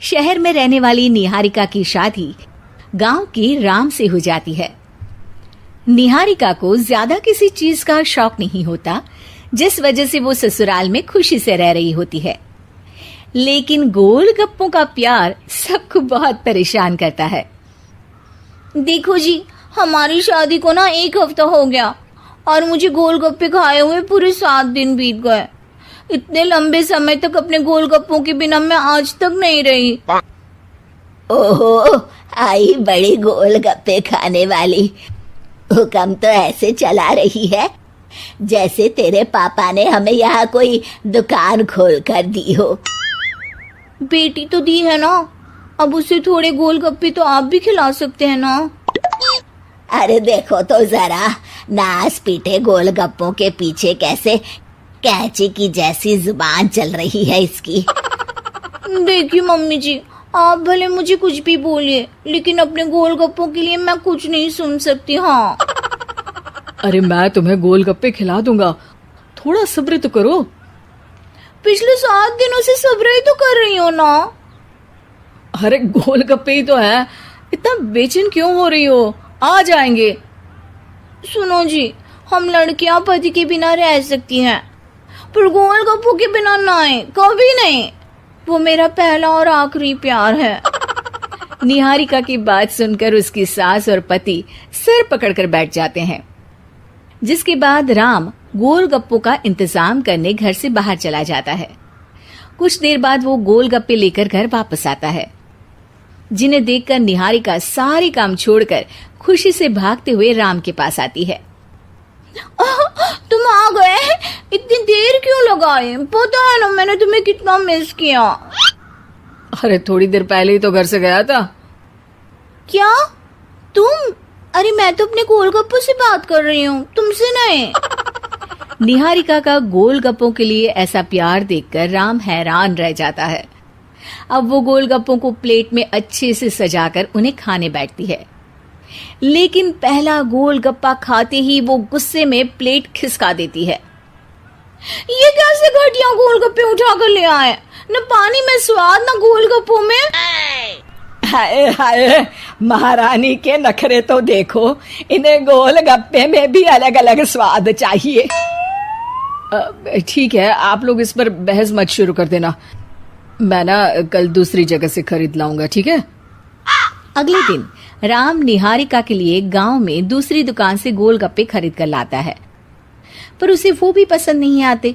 शहर में रहने वाली निहारिका की शादी गांव की राम से हो जाती है। निहारिका को ज्यादा किसी चीज का शौक नहीं होता, जिस वजह से वो ससुराल में खुशी से रह रही होती है। लेकिन गोलगप्पों का प्यार सबको बहुत परेशान करता है। देखो जी, हमारी शादी को ना 1 हफ्ता हो गया और मुझे गोलगप्पे खाए हुए पूरे 7 दिन बीत गए। इतने लंबे समय तक अपने गोलगप्पों के बिना मैं आज तक नहीं रही। ओहो, आई बड़ी गोलगप्पे खाने वाली। हुक्म तो ऐसे चला रही है जैसे तेरे पापा ने हमें यहाँ कोई दुकान खोल कर दी हो। बेटी तो दी है ना, अब उसे थोड़े गोलगप्पे तो आप भी खिला सकते हैं ना। अरे देखो तो जरा, नास पीटे गोलगप्पों के पीछे कैसे कैंची की जैसी जुबान चल रही है इसकी। देखिए मम्मी जी, आप भले मुझे कुछ भी बोलिए, लेकिन अपने गोलगप्पों के लिए मैं कुछ नहीं सुन सकती। हाँ, अरे मैं तुम्हें गोलगप्पे खिला दूंगा, थोड़ा सब्र तो करो। पिछले 7 दिनों से सब्र ही तो कर रही हो ना। अरे गोलगप्पे ही तो है, इतना बेचैन क्यों हो रही हो? आ जाएंगे। सुनो जी, हम लड़कियां पति के बिना रह सकती हैं, पर गोलगप्पों के बिना नहीं, कभी नहीं। वो मेरा पहला और आखिरी प्यार है। निहारिका की बात सुनकर उसकी सास और पति सिर पकड़कर बैठ जाते हैं। जिसके बाद राम गोलगप्पों का इंतजाम करने घर से बाहर चला जाता है। कुछ देर बाद वो गोलगप्पे लेकर घर वापस आता है, जिन्हें देखकर निहारिका सारे काम छोड़कर खुशी से भागते हुए राम के पास आती है। तुम आ गए? इतनी देर क्यों लगाए? पता है ना मैंने तुम्हें कितना मिस किया। अरे थोड़ी देर पहले ही तो घर से गया था। क्या तुम? अरे मैं तो अपने गोलगप्पों से बात कर रही हूँ, तुमसे नहीं। निहारिका का गोलगप्पों के लिए ऐसा प्यार देखकर राम हैरान रह जाता है। अब वो गोलगप्पों को प्लेट में अच्छे से सजाकर उन्हें खाने बैठती है, लेकिन पहला गोलगप्पा खाते ही वो गुस्से में प्लेट खिसका देती है। ये कैसे घटिया गोलगप्पे उठा कर ले आए? न पानी में स्वाद, न गोलगप्पों में। हाय हाय, महारानी के नखरे तो देखो, इन्हें गोलगप्पे में भी अलग अलग स्वाद चाहिए। ठीक है, आप लोग इस पर बहस मत शुरू कर देना, मैं ना कल दूसरी जगह से खरीद लाऊंगा, ठीक है? अगले दिन राम निहारिका के लिए गांव में दूसरी दुकान से गोलगप्पे खरीद कर लाता है, पर उसे वो भी पसंद नहीं आते।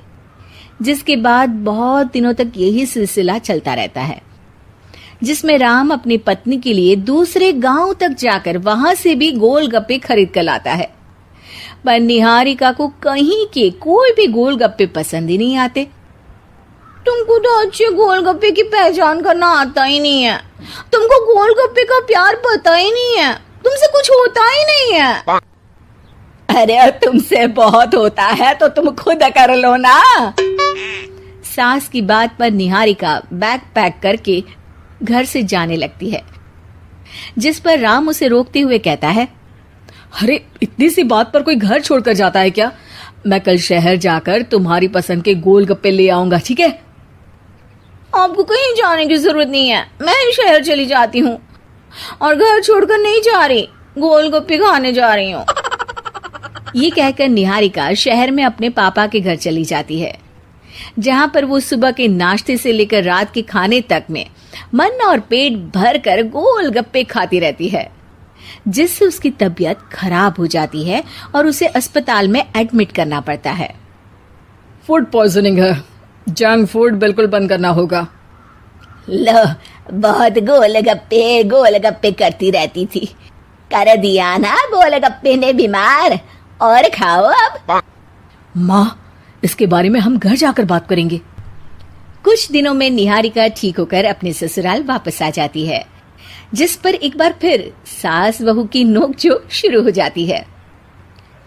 जिसके बाद बहुत दिनों तक यही सिलसिला चलता रहता है, जिसमें राम अपनी पत्नी के लिए दूसरे गांव तक जाकर वहां से भी गोलगप्पे खरीद कर लाता है। पर निहारिका को कहीं के कोई भी गोलगप्पे पसंद ही नहीं आते। तुमको तो अच्छे गोलगप्पे की पहचान करना आता ही नहीं है। तुमको गोलगप्पे का प्यार पता ही नहीं है, तुमसे कुछ होता ही नहीं है। अरे तुमसे बहुत होता है तो तुम खुद कर लो ना। सास की बात पर निहारिका बैग पैक करके घर से जाने लगती है, जिस पर राम उसे रोकते हुए कहता है, अरे इतनी सी बात पर कोई घर छोड़कर जाता है क्या? मैं कल शहर जाकर तुम्हारी पसंद के गोलगप्पे ले आऊंगा, ठीक है? आपको कहीं जाने की जरूरत नहीं है, मैं ही शहर चली जाती हूँ और घर छोड़कर नहीं जा रही, गोलगप्पे खाने जा रही हूँ। ये कहकर निहारिका शहर में अपने पापा के घर चली जाती है, जहाँ पर वो सुबह के नाश्ते से लेकर रात के खाने तक में मन और पेट भर कर गोलगप्पे खाती रहती है, जिससे उसकी तबीयत खराब हो जाती है और उसे अस्पताल में एडमिट करना पड़ता है। फूड पॉइजनिंग है, जंक फूड बिल्कुल बंद करना होगा। लो, बहुत गोलगप्पे गोलगप्पे करती रहती थी, कर दिया ना गोलगप्पे ने बीमार। और खाओ अब। माँ, इसके बारे में हम घर जाकर बात करेंगे। कुछ दिनों में निहारिका ठीक होकर अपने ससुराल वापस आ जाती है, जिस पर एक बार फिर सास बहू की नोकझोंक शुरू हो जाती है।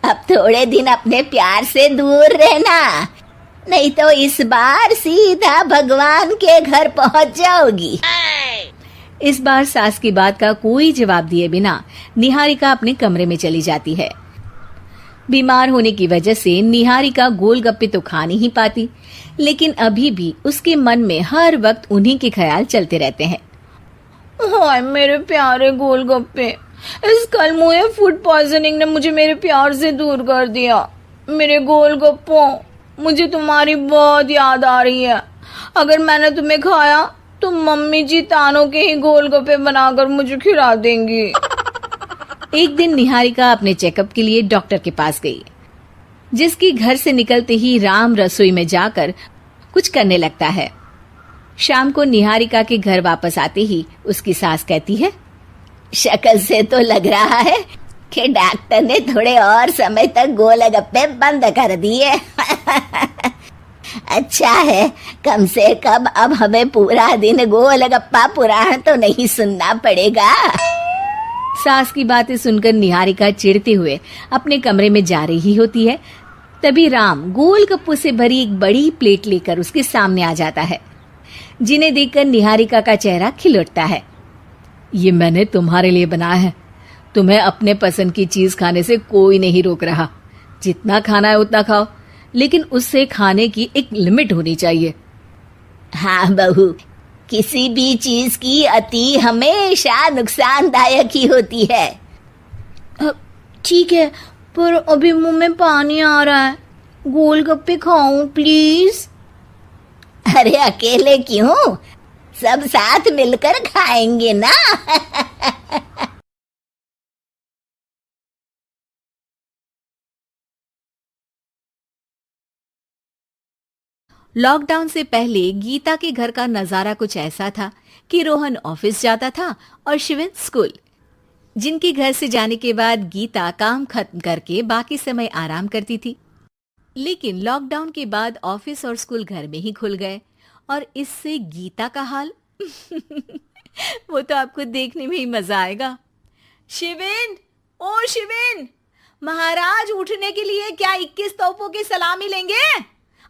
अब थोड़े दिन अपने प्यार से दूर रहना, नहीं तो इस बार सीधा भगवान के घर पहुंच जाओगी। इस बार सास की बात का कोई जवाब दिए बिना निहारिका अपने कमरे में चली जाती है। बीमार होने की वजह से निहारिका गोलगप्पे तो खा नहीं पाती, लेकिन अभी भी उसके मन में हर वक्त उन्हीं के ख्याल चलते रहते हैं। हाय मेरे प्यारे गोलगप्पे, इस कल मुझे फूड पॉइजनिंग ने मुझे मेरे प्यार से दूर कर दिया। मेरे गोलगप्पों, मुझे तुम्हारी बहुत याद आ रही है। अगर मैंने तुम्हें खाया तो मम्मी जी तानों के ही गोलगप्पे बनाकर मुझे खिला देंगी। एक दिन निहारिका अपने चेकअप के लिए डॉक्टर के पास गई, जिसकी घर से निकलते ही राम रसोई में जाकर कुछ करने लगता है। शाम को निहारिका के घर वापस आते ही उसकी सास कहती है, शक्ल से तो लग रहा है कि डॉक्टर ने थोड़े और समय तक गोलगप्पे बंद कर दिए। अच्छा है, कम से कम अब हमें पूरा दिन गोलगप्पा पुराण तो नहीं सुनना पड़ेगा। सास की बातें सुनकर निहारिका चिढ़ते हुए अपने कमरे में जा रही होती है। तभी राम गोलगप्पों से भरी एक बड़ी प्लेट लेकर उसके सामने आ जाता है, जिन्हें देखकर निहारिका का चेहरा खिल उठता है। ये मैंने तुम्हारे लिए बनाया है। तुम्हें अपने पसंद की चीज खाने से कोई नहीं रोक रहा। जितना खाना है उतना खाओ, लेकिन उससे खाने की एक लिमिट होनी चाहिए। हाँ बहू, किसी भी चीज की अति हमेशा नुकसानदायक ही होती है। ठीक है, पर अभी मुंह में पानी आ रहा है। गोलगप्पे खाऊं प्लीज? अरे अकेले क्यों, सब साथ मिलकर खाएंगे ना। लॉकडाउन से पहले गीता के घर का नजारा कुछ ऐसा था कि रोहन ऑफिस जाता था और शिविन स्कूल। जिनके घर से जाने के बाद गीता काम खत्म करके बाकी समय आराम करती थी। लेकिन लॉकडाउन के बाद ऑफिस और स्कूल घर में ही खुल गए और इससे गीता का हाल वो तो आपको देखने में ही मजा आएगा। शिविन, ओ शिविन, महाराज उठने के लिए क्या 21 तोपों की सलामी लेंगे?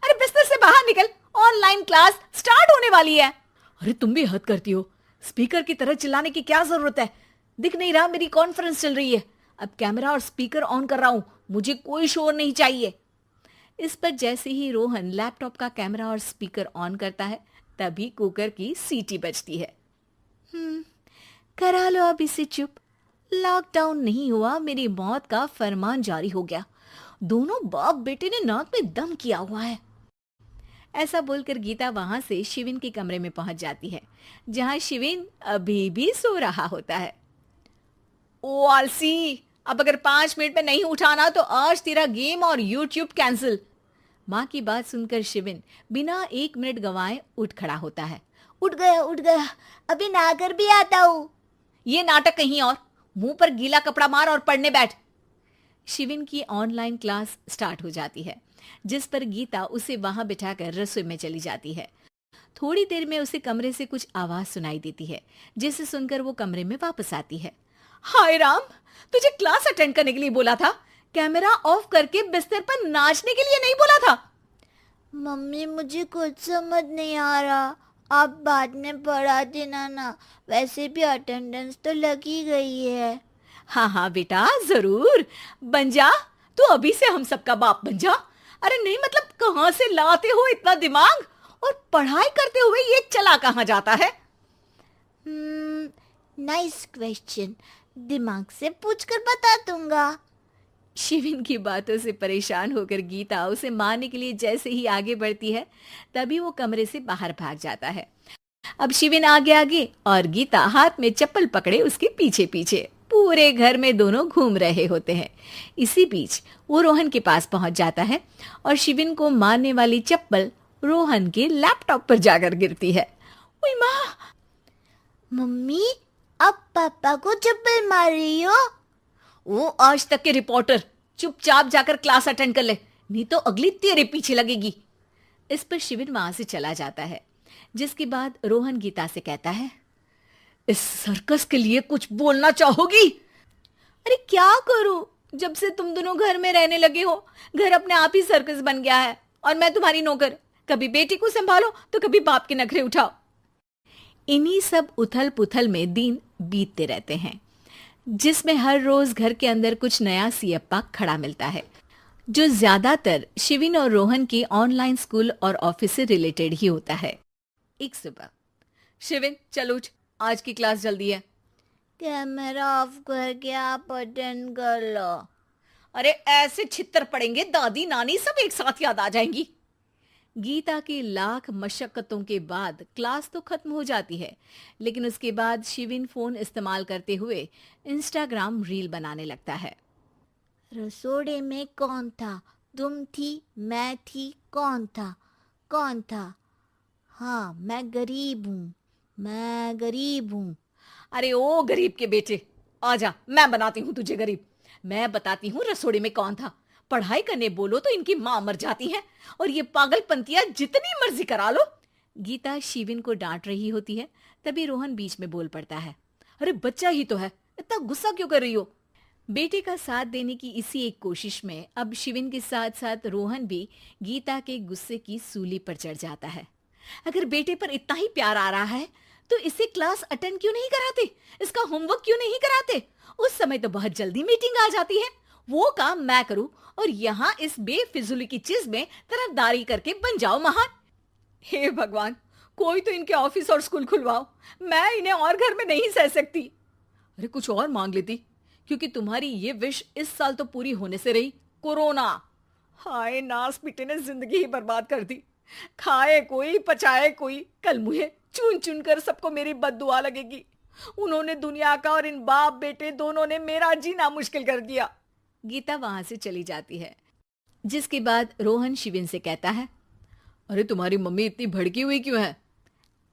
अरे बिस्तर से बाहर निकल, ऑनलाइन क्लास स्टार्ट होने वाली है। अरे तुम भी हद करती हो। स्पीकर की तरह चिल्लाने की क्या जरूरत है? दिख नहीं रहा मेरी कॉन्फ्रेंस चल रही है। अब कैमरा और स्पीकर ऑन कर रहा हूं, मुझे कोई शोर नहीं चाहिए। इस पर जैसे ही रोहन लैपटॉप का कैमरा और स्पीकर ऑन करता है, तभी कुकर की सीटी बजती है। करा लो अब इसे चुप। लॉकडाउन नहीं हुआ, मेरी मौत का फरमान जारी हो गया। दोनों बाप बेटे ने नाक में दम किया हुआ है। ऐसा बोलकर गीता वहां से शिविन के कमरे में पहुंच जाती है, जहां शिविन अभी भी सो रहा होता है। ओ आलसी, अब अगर 5 मिनट में नहीं उठाना तो आज तेरा गेम और यूट्यूब कैंसिल। माँ की बात सुनकर शिविन बिना 1 मिनट गंवाए उठ खड़ा होता है। उठ गया, अभी नहाकर भी आता हूँ। ये नाटक कहीं और, मुंह पर गीला कपड़ा मार और पढ़ने बैठ। शिविन की ऑनलाइन क्लास स्टार्ट हो जाती है, जिस पर गीता उसे वहां बिठाकर रसोई में चली जाती है। थोड़ी देर में उसे कमरे से कुछ आवाज सुनाई देती है, जिसे सुनकर वो कमरे में वापस आती है। हाय राम, तुझे क्लास अटेंड करने के लिए बोला था, कैमरा ऑफ करके बिस्तर पर नाचने के लिए नहीं बोला था। मम्मी मुझे कुछ समझ नहीं आ रहा, आप बाद में पढ़ा देना ना, वैसे भी अटेंडेंस तो लगी गई है। हाँ बेटा, जरूर बन जा। तू अभी से हम सबका बाप बन जा। अरे नहीं मतलब कहाँ से लाते हो इतना दिमाग, और पढ़ाई करते हुए ये चला कहाँ जाता है? नाइस क्वेश्चन, दिमाग से पूछकर बता दूंगा। शिविन की बातों से परेशान होकर गीता उसे मारने के लिए जैसे ही आगे बढ़ती है, तभी वो कमरे से बाहर भाग जाता है। अब शिविन आगे आगे और गीता हाथ में चप्पल पकड़े उसके पीछे पीछे पूरे घर में दोनों घूम रहे होते हैं। इसी बीच वो रोहन के पास पहुंच जाता है और शिविन को मारने वाली चप्पल रोहन के लैपटॉप पर जाकर गिरती है। ओए माँ! मम्मी, अब पापा को चप्पल मार रही हो? वो आज तक के रिपोर्टर, चुपचाप जाकर क्लास अटेंड कर ले, नहीं तो अगली तेरे पीछे लगेगी। इस पर शिविन वहां से चला जाता है, जिसके बाद रोहन गीता से कहता है, इस सर्कस के लिए कुछ बोलना चाहोगी? अरे क्या करूं, जब से तुम दोनों घर में रहने लगे हो, घर अपने आप ही सर्कस बन गया है और मैं तुम्हारी नौकर। कभी बेटी को संभालो तो कभी बाप के नखरे उठाओ। इन्हीं सब उथल पुथल में दिन बीतते रहते हैं, जिसमें हर रोज घर के अंदर कुछ नया सियप्पा खड़ा मिलता है, जो ज्यादातर शिविन और रोहन के ऑनलाइन स्कूल और ऑफिस से रिलेटेड ही होता है। एक सुबह, शिविन चल उठ, आज की क्लास जल्दी है। कैमरा ऑफ करके आप अटेंड कर लो। अरे ऐसे छित्तर पड़ेंगे, दादी नानी सब एक साथ याद आ जाएंगी। गीता की लाख मशक्कतों के बाद क्लास तो खत्म हो जाती है, लेकिन उसके बाद शिविन फोन इस्तेमाल करते हुए इंस्टाग्राम रील बनाने लगता है। रसोड़े में कौन था? तुम थी, मैं थी, कौन था? कौन था? हाँ, मैं गरीब हूँ, मैं गरीब हूँ। अरे ओ गरीब के बेटे, आजा, मैं बनाती हूँ तुझे गरीब। मैं बताती हूँ रसोड़े में कौन था। पढ़ाई करने बोलो तो इनकी माँ मर जाती है, और ये पागलपंतियां जितनी मर्जी करा लो। गीता शिविन को डांट रही होती है, तभी रोहन बीच में बोल पड़ता है। अरे बच्चा ही तो है, इतना गुस्सा क्यों कर रही हो? बेटे का साथ देने की इसी एक कोशिश में अब शिविन के साथ साथ रोहन भी गीता के गुस्से की सूली पर चढ़ जाता है। अगर बेटे पर इतना ही प्यार आ रहा है तो इसे क्लास अटेंड क्यों नहीं कराते? इसका होमवर्क क्यों नहीं कराते? उस समय तो बहुत जल्दी मीटिंग आ जाती है। वो काम मैं करूं और यहाँ इस बेफिजुली की चीज में तरफदारी करके बन जाओ महान। हे भगवान, कोई तो इनके ऑफिस और स्कूल खुलवाओ, मैं इन्हें और घर में नहीं सह सकती। अरे कुछ और मांग लेती, क्योंकि तुम्हारी ये विश इस साल तो पूरी होने से रही, कोरोना। हाय, नास पीटे ने जिंदगी ही बर्बाद कर दी। खाए कोई पचाए कोई, कल मुझे चुन चुन कर सबको मेरी बद्दुआ लगेगी। उन्होंने दुनिया का और इन बाप बेटे दोनों ने मेरा जीना मुश्किल कर दिया। गीता वहां से चली जाती है, जिसके बाद रोहन शिविन से कहता है, अरे तुम्हारी मम्मी इतनी भड़की हुई क्यों है?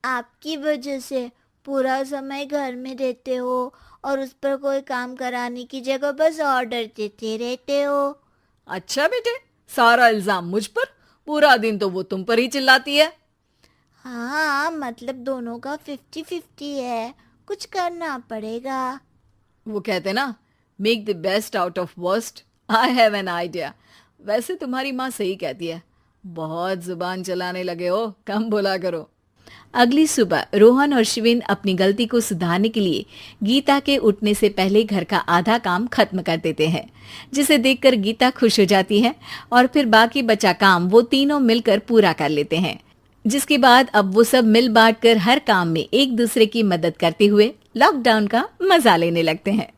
आपकी वजह से पूरा समय घर में रहते हो और उस पर कोई काम कराने की जगह बस ऑर्डर देते रहते हो। अच्छा बेटे, सारा इल्जाम मुझ पर? पूरा दिन तो वो तुम पर ही चिल्लाती है। हाँ, मतलब दोनों का 50-50 है, कुछ करना पड़ेगा। वो कहते ना, make the best out of worst. I have an idea. वैसे तुम्हारी माँ सही कहती है, बहुत जुबान चलाने लगे हो, कम बोला करो। अगली सुबह रोहन और शिविन अपनी गलती को सुधारने के लिए गीता के उठने से पहले घर का आधा काम खत्म कर देते हैं, जिसे देखकर गीता खुश हो जाती है और फिर बाकी बचा काम वो तीनों मिलकर पूरा कर लेते हैं। जिसके बाद अब वो सब मिल बांट कर हर काम में एक दूसरे की मदद करते हुए लॉकडाउन का मजा लेने लगते हैं।